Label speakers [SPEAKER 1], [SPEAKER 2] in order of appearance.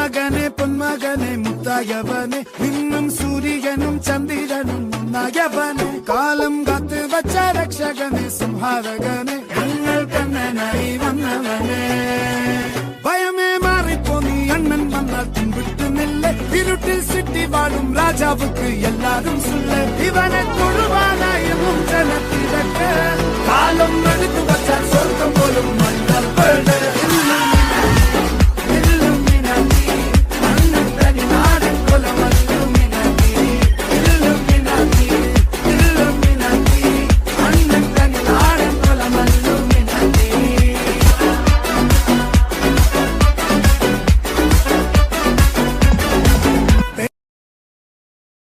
[SPEAKER 1] മകനെ പൊന്മകനെ മുത്തായവനെ നിന്നും സൂര്യനും ചന്ദ്രനും ഒന്നായവനെ കാലം കാത്ത് വച്ച രക്ഷകനെ സംഹാരകനെ ഞങ്ങൾ കണ്ണനായി വന്നവനെ ഭയമേ മാറിപ്പോ നീ അണ്ണൻ വന്നാൽ പിൻവിട്ടുന്നില്ല ഇരുട്ടിൽ സിറ്റി വാഴും രാജാവുക്ക് എല്ലാരും സുല്ല ഇവനെ